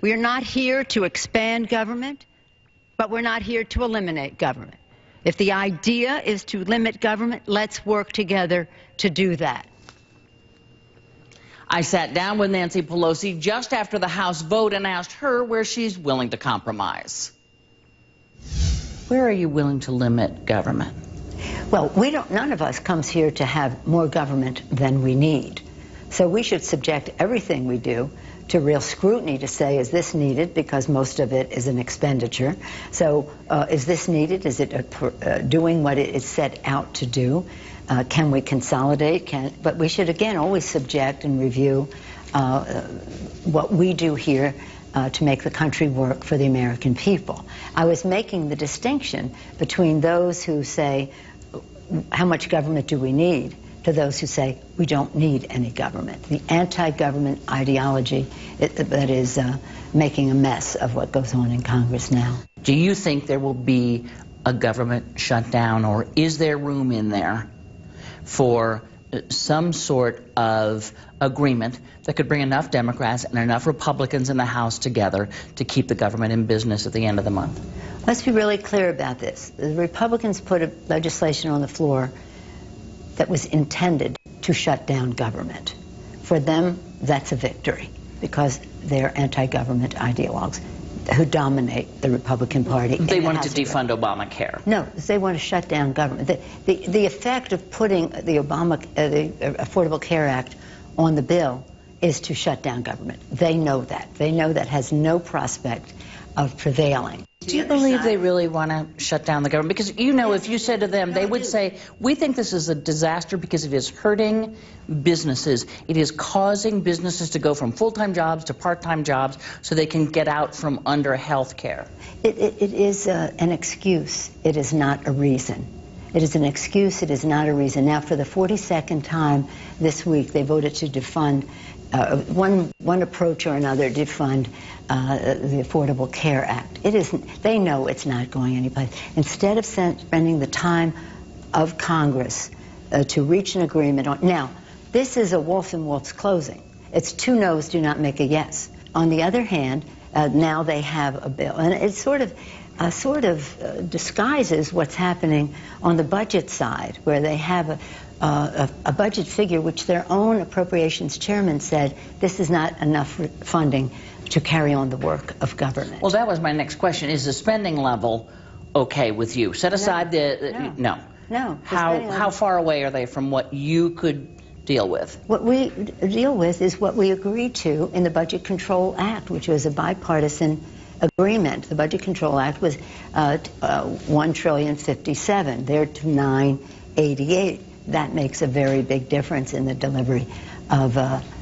We are not here to expand government, but we're not here to eliminate government. If the idea is to limit government, let's work together to do that. I sat down with Nancy Pelosi just after the House vote and asked her where she's willing to compromise. Where are you willing to limit government? Well, none of us comes here to have more government than we need. So we should subject everything we do to real scrutiny to say, is this needed? Because most of it is an expenditure. So is this needed? Is it doing what it is set out to do? Can we consolidate? But we should, again, always subject and review what we do here to make the country work for the American people. I was making the distinction between those who say, how much government do we need, to those who say we don't need any government. The anti-government ideology that is making a mess of what goes on in Congress now. Do you think there will be a government shutdown, or is there room in there for some sort of agreement that could bring enough Democrats and enough Republicans in the House together to keep the government in business at the end of the month? Let's be really clear about this. The Republicans put a legislation on the floor that was intended to shut down government. For them, that's a victory, because they're anti-government ideologues who dominate the Republican Party. They wanted to defund Obamacare. No, they want to shut down government. The effect of putting the Affordable Care Act on the bill is to shut down government. They know that. They know that has no prospect of prevailing. Do you believe they really want to shut down the government? Because, you know, if you said to them, they would say, we think this is a disaster because it is hurting businesses. It is causing businesses to go from full-time jobs to part-time jobs so they can get out from under health care. It is an excuse. It is not a reason. It is an excuse. It is not a reason. Now, for the 42nd time this week, they voted to defund one approach or another, defund the Affordable Care Act. It isn't. They know it's not going anyplace. Instead of spending the time of Congress to reach an agreement on, now, this is a wolf in wolf's clothing. It's two no's do not make a yes. On the other hand, now they have a bill, and it sort of disguises what's happening on the budget side, where they have a budget figure which their own appropriations chairman said this is not enough funding to carry on the work of government. Well, that was my next question. Is the spending level okay with you? Set aside no. How far away are they from what you could deal with? What we deal with is what we agreed to in the Budget Control Act, which was a bipartisan agreement. The Budget Control Act was $1,057,000,000. They're to $988. That makes a very big difference in the delivery of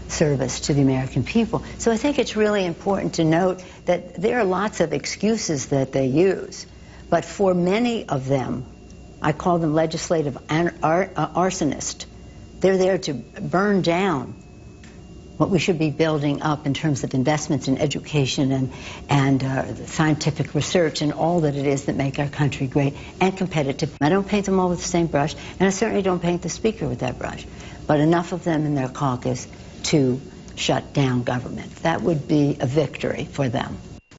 service to the American people. So I think it's really important to note that there are lots of excuses that they use, but for many of them, I call them legislative arsonists. They're there to burn down what we should be building up in terms of investments in education and scientific research and all that it is that make our country great and competitive. I don't paint them all with the same brush, and I certainly don't paint the Speaker with that brush, but enough of them in their caucus to shut down government. That would be a victory for them.